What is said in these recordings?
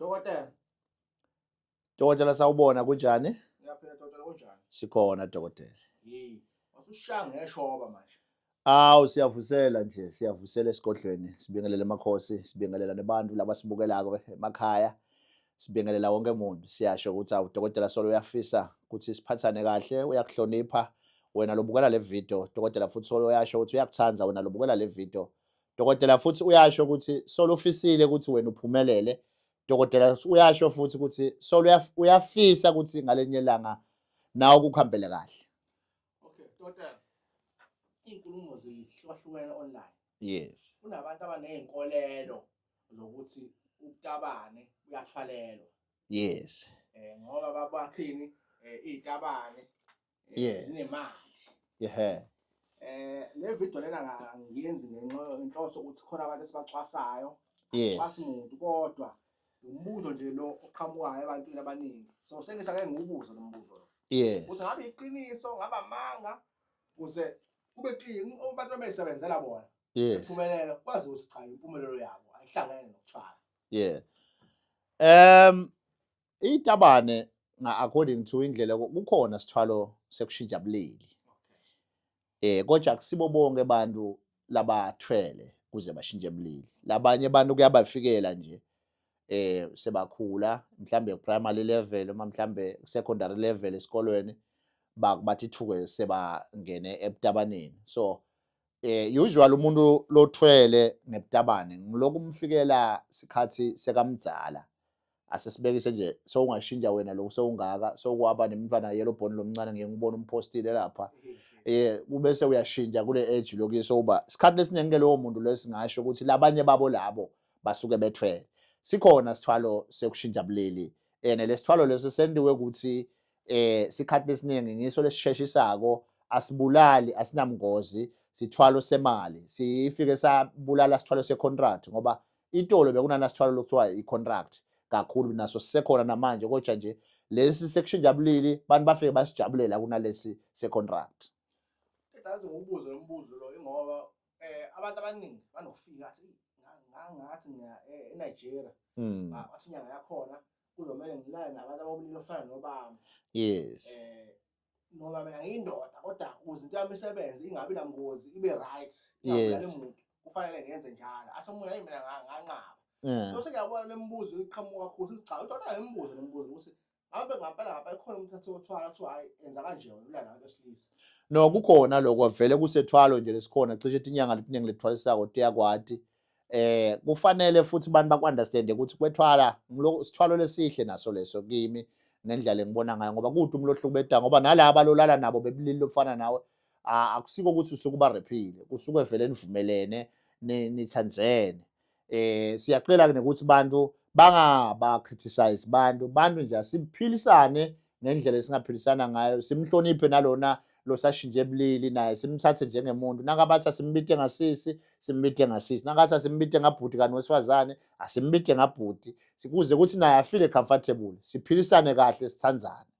Dokotela, Dokotela sawubona kunjani? ngiyaphila dokotela kunjani? Sikhona dokotela. Wasushaya ngeshoba manje. Awu siyavusela nje, siyavusela esigodlweni. Sibingelela amakhosi, sibingelela nabantu labasibukelayo emakhaya. Sibingelela wonke umuntu. Siyasho ukuthi awu dokotela Solo uyafisa ukuthi siphathane kahle, uyakuhlonipha. Wena lobukela le video, dokotela futhi Solo uyasho ukuthi uyakuthanza wena lobukela le video. Dokotela futhi uyasho ukuthi Solo ufisile ukuthi wena uphumelele. Dokotela uyasho futhi ukuthi Solo uyafisa ukuthi ngalenye ilanga nawe kukuhambele kahle. Okay, dokotela. Inkulumo zihlukahlukene online. Yes. Kunabantu abaneyinkolelo zokuthi utabane uyathwalelwa. Yes. Ngoba bathini izitabane Yes. zinemali. Yeah. Le video lena ngiyenzi ngenhloso ukuthi khona abantu esibacwasayo. Yes. Acwasa umuntu kodwa umbuzo nje lo oqhamukayo ebantwini abaningi. So sengishake ngiwubuza lo mbuzo lo. Yes. Uthi ngabe iqiniso ngaba manga ukuze kube clean abantu abasebenzela bona. Yes. Impumelelo kwazi ukuthi cha impumelelo yabo ayihlangene nokuthwala. Yeah. Itabane according to indlela kukhona sithwalo sekushintsha bulili. Kodwa akusibo bonke abantu labathwele kuze bashintshe bulili. Labanye abantu kuyabafikela nje sebakhula mhlambe primary level noma mhlambe secondary level esikolweni bathi thuke sebangene ebutabaneni. So usually umuntu lothwele nebutabane ngiloku umfikela sikhathi sekamdzala asesibekise nje sowungashintsha wena lo sowungaka sokwaba nemntwana yellow bone lomncane ngeke ngibone umpostile lapha kubese uyashintsha kule age lokuye soba isikhathi esiningi ke lowo muntu lesingasho ukuthi labanye babo labo basuke bethwele sikhona sithwalo sekushintsha bulili lesithwalo leso sendiwe ukuthi sikhathi esiningi ngiso lesisheshisako asibulali asinamngozi sithwalo semali sifike sabulala sithwalo secontract ngoba itolo bekunana sithwalo lokuthiwa icontract kakhulu naso sisekhona namanje kodwa nje lesi sekushintsha bulili abantu bafike basijabulela kunalesi secontract. Edazi ngokubuza lo mbuzo lo ingoba abantu abaningi banofika athi ngathi ngiya eNigeria wathi inyanga yakhona kuzomela ngilale nabantu abobulili ofana nobami. Yes. Noma mina ngiyindoda kodwa ukuze into yami isebenze ingabi namngozi ibe right. Yes. Umuntu kufanele ngenze njalo. Athi umuntu hayi mina nganqaba. So sengiyabona lembuzo iqhamuka kakhulu sicha udokotela ngembuzo lembuzo ukuthi ngapha ikhona umuntu othwala kuthiwa hayi enza kanje wena ulala nabantu besilisa. No kukhona lokho vele kusethwalo nje lesikhona cishe inyanga leningi lethwalisako tiyakwati kufanele futhi abantu baku-understand ukuthi kwethwala sithwalo lesihle naso leso kimi ngendlela engibona ngayo ngoba kude umlohluko bedanga ngoba nalabo alolala nabo bebulili lofana nawe akusiko ukuthi usuke ubarephile kusuke vele nivumelene nithandzene. Siyaqela ke ukuthi bantu bangaba criticize bantu nje siphilisane ngendlela esingaphilisana ngayo simhloniphe nalona losashintshe ebulili naye simthathe njengemuntu nangabathi asimbite ngasisi simbite ngasisi nangathi asimbite ngabhuti kani wesifazane asimbite ngabhuti sikuze ukuthi naye afile comfortable siphilisane kahle sithandzane.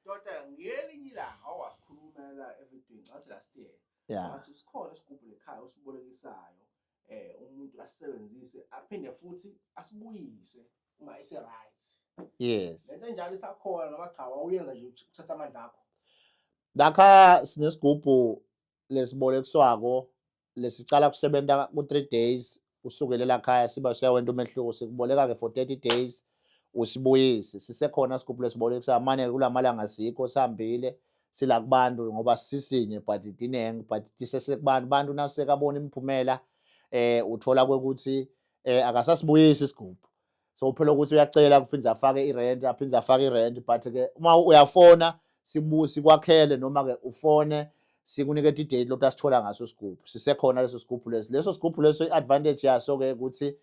Dokotela ngelinye ilanga owakhulumela everything ngathi last year ngathi sikhona isigubhu lekhaya usibolekisayo umuntu asebenzise aphinde futhi asibuyise uma ese right. Yes. Lento njalo isakhona noma cha wawuyenza nje ukuthatha amandla akho. Lakha sinesigubhu lesibolekiswako lesicala kusebenza ku3 days usukele lakhaya siba siyawenta umehluko sikuboleka ke for 30 days usibuyise sisekhona isigubhu lesibolekisa manje kulamalanga asikho sihambile sila kubantu ngoba sisinye but dinenge but sisekubantu bantu nasekabona imphumela uthola ukuthi akasasibuyisa isigubhu so phela ukuthi uyacela kuphinza afake irent aphinza afake irent but ke uma uyafona sikwakhele noma ke ufone sikunikeza idate lokho asithola ngaso isigubhu sisekhona leso sigubhu leso sigubhu leso iadvantage yaso ke ukuthi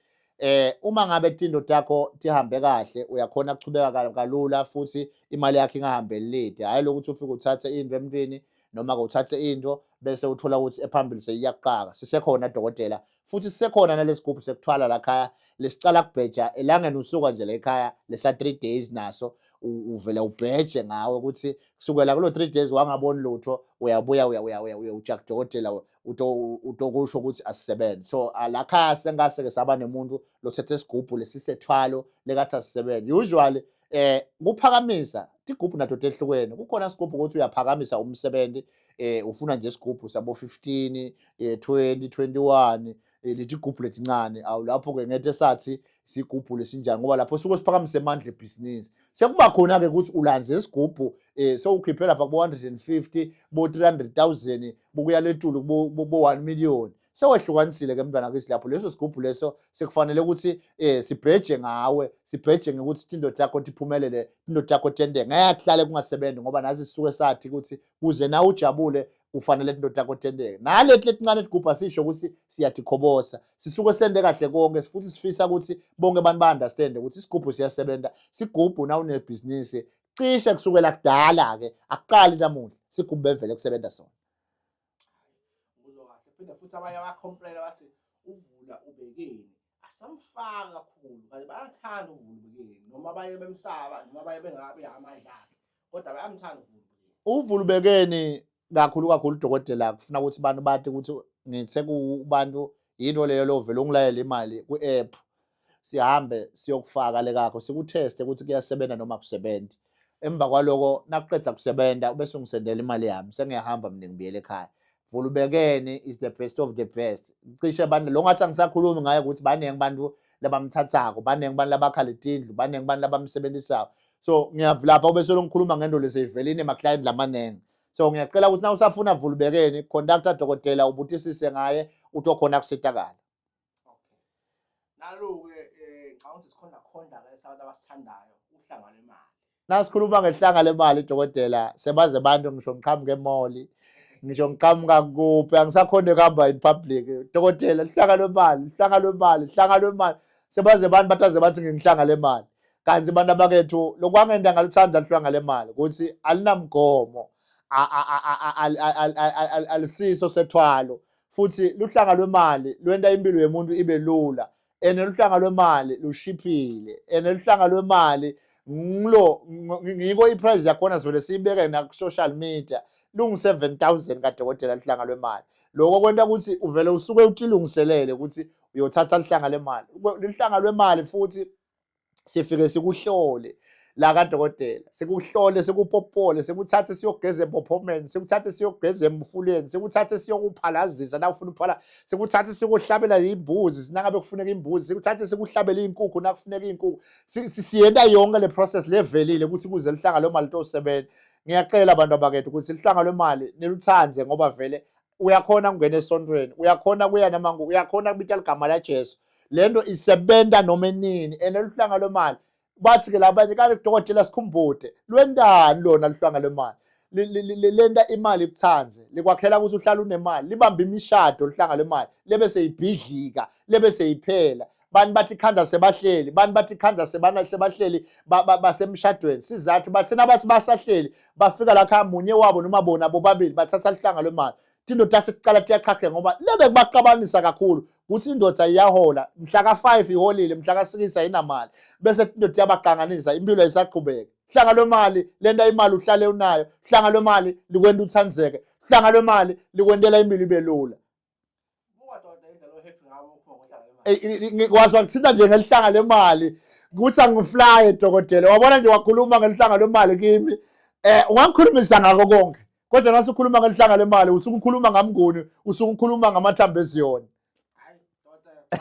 uma ngabe indoda yakho tihambe kahle uyakhona ukuchubeka kalula futhi imali yakhe ingahambeli late hayi lokuthi ufike uthathe into emntwini noma ke uthathe into bese uthola ukuthi ephambili seyiyaqaka sisekhona dokotela futhi sisekhona nalesigubhu sekuthwala la khaya lesicala kubheja elangeni usuka nje la ekhaya lesa 3 days naso uvela ubheje ngawe ukuthi kusukela kulo 3 days wangaboni lutho uyabuya uya kudokotela utokusho ukuthi asisebenze. So la khaya sengase ke saba nemuntu lothethe isigubhu lesisethwalo lekathi asisebenze. Usually kuphakamisa igubhu nato tehlukene. Kukhona isigubhu ukuthi uyaphakamisa umsebenzi ufuna nje isigubhu sabo 15 20 21 lithi igubhu letincane awu lapho ke ngeke sathi isigubhu lesinjani ngoba lapho suke siphakamise amandla ebhizinisi. Sekuba khona ke ukuthi ulanze isigubhu so ukhiphe lapha ku 150 bo 300,000 bukuya letulu bo 1 million. Sewehlukanisile ke mntwana kisi lapho leso sigubhu leso sekufanele ukuthi sibheje ngawe sibheje ngokuthi indoda yakho iphumelele indoda yakho tende ngeke hlale kungasebenzi ngoba nazi sisuke sathi ukuthi kuze na ujabule kufanele indoda yakho tendeke nalethi letincane igubhu asisho ukuthi siyadikhobosa sisuke sende kahle konke futhi sifisa ukuthi bonke abantu ba understand ukuthi isigubhu siyasebenza sigubhu na une business cishe kusukela kudala ke aqali namuhla sigubhu bevele kusebenza sona. Futhi abanye abacomplaina bathi uvula ubekeni asamfaka kakhulu kanti bayathanda uvula ubekeni noma baye bemsaba noma baye bengabe amandla kodwa bayamthanda uvula ubekeni kakhulu udokotela kufuna ukuthi abantu bathi ukuthi ngithe kubantu yinto leyo lovela ungilayela imali ku-app sihambe siyokufaka lekakho sikuteste ukuthi kuyasebenza noma kusebenza. Emva kwaloko nakuqedza kusebenza bese ungisendela imali yami sengiyahamba mina ngibuyele ekhaya. Vula ubekeni is the best of the best. Cishe abantu lo ngathi angisakhulumi ngaye ukuthi baningi abantu labamthathako baningi abantu labakhala itindlu baningi abantu labamsebenzisayo. So ngiyavulapha bese longikhuluma ngento leseyivelini ema client lamanengi. So ngiyacela ukuthi na usafuna vula ubekeni contact dokotela ubutisise ngaye utokhona kusitakala. Nalo ke ngawuthi sikhonda ke sabantu abasithandayo uhlanga lemali. Nasikhuluma ngehlanga lemali dokotela sebaze abantu ngisho ngiqhamuke emall ngisho ngiqhamuka kuphi angisakhona ukuhamba in public dokotela ihlanga lemali sebaze abantu bataze bathi ngihlanga lemali kanti abantu abakethu lokwangenda ngaluthanda ihlanga lemali ukuthi alinamgomo alisiso sethwalo futhi luhlanga lwemali lwenta impilo yemuntu ibe lula ene luhlanga lwemali lushiphile ene luhlanga lwemali ngiko iprice yakhona sivele siyibeke na ku social media lungu 7,000 kadokotela lihlanga lwemali. Lokho kwenta ukuthi uvele usuke utilungiselele ukuthi uyothatha lihlanga lemali. Lihlanga lwemali futhi sifike sikuhlole la kadokotela sikuhlole sikupopole sikuthathe siyogeza empophomeni sikuthathe siyogeza emfuleni sikuthathe siyokuphalazisa na ufuna uphala sikuthathe sikuhlabela imbuzi sinangabe kufuneka imbuzi sikuthathe sikuhlabela inkukhu na kufuneka inkukhu siyenda yonke le process levelile ukuthi kuze lihlanga lwemali tosebenza. Ngiyacela abantu abakethu ukuthi lihlanga lwemali niluthanze ngoba vele uyakhona kungena esontweni uyakhona kuya namangu uyakhona kubita igama la Jesu lento isebenta noma enini ene lihlanga lwemali bathi ke labanye kale dokotela sikhumbude lwendani lona lihlanga lwemali lenta imali ikuthanze likwakhela ukuthi uhlale unemali libamba imishado lihlanga lwemali lebe seyibhidlika lebe seyiphela bani bathi khanda sebahleli bani bathi khanda sebahleli basemshadweni sizathu bathina bathi basahleli bafika la khaya munye wabo noma bona bobabili bathatha lihlanga lwemali indoda sicala tiyakhakhe ngoba lebe kubaxabanisa kakhulu ukuthi indoda iyahola mhla ka5 iholile mhla ka6 ayinamali bese indoda yabaganganisa impilo isaqhubeka. Hlanga lwemali lenda imali uhlale unayo hlanga lwemali likwenda uthandzeke hlanga lwemali likwendela impilo ibe lula. Ngikwazi ngithinta nje ngelihlanga lemali ukuthi angifly dokotela wabona nje wakhuluma ngelihlanga lemali kimi ungangikhulumisa ngako konke kodwa nasukhuluma ngelihlanga lemali usuke ukhuluma ngamnguni usuke ukhuluma ngamathambeziyona. Hayi dokotela cha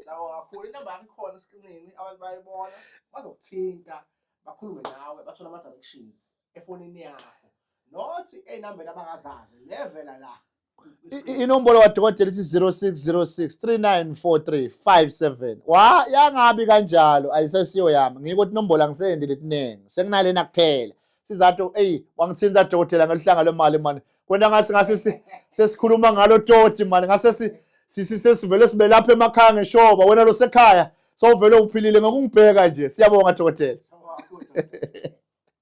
sawo kakhulu inamba yakhona screenini abantu bayibona bazokuthinta bakhulume nawe bathola ama directions efonini yakho not enambeni abangazazi levela la inombolo kadokotela ithi 0606 394357 wa yangabi kanjalo ayisesiyo yami ngiko ukuthi inombolo angisendi letinenge sekunalena kuphela sizathu wangithinta dokotela ngelihlanga lemali manje kwenda ngathi ngase sesikhuluma ngalo toti manje ngase sisivele sibe lapha emakhaya ngeshoba wena lo sekhaya sowuvele uphilile ngokungibheka nje siyabonga dokotela.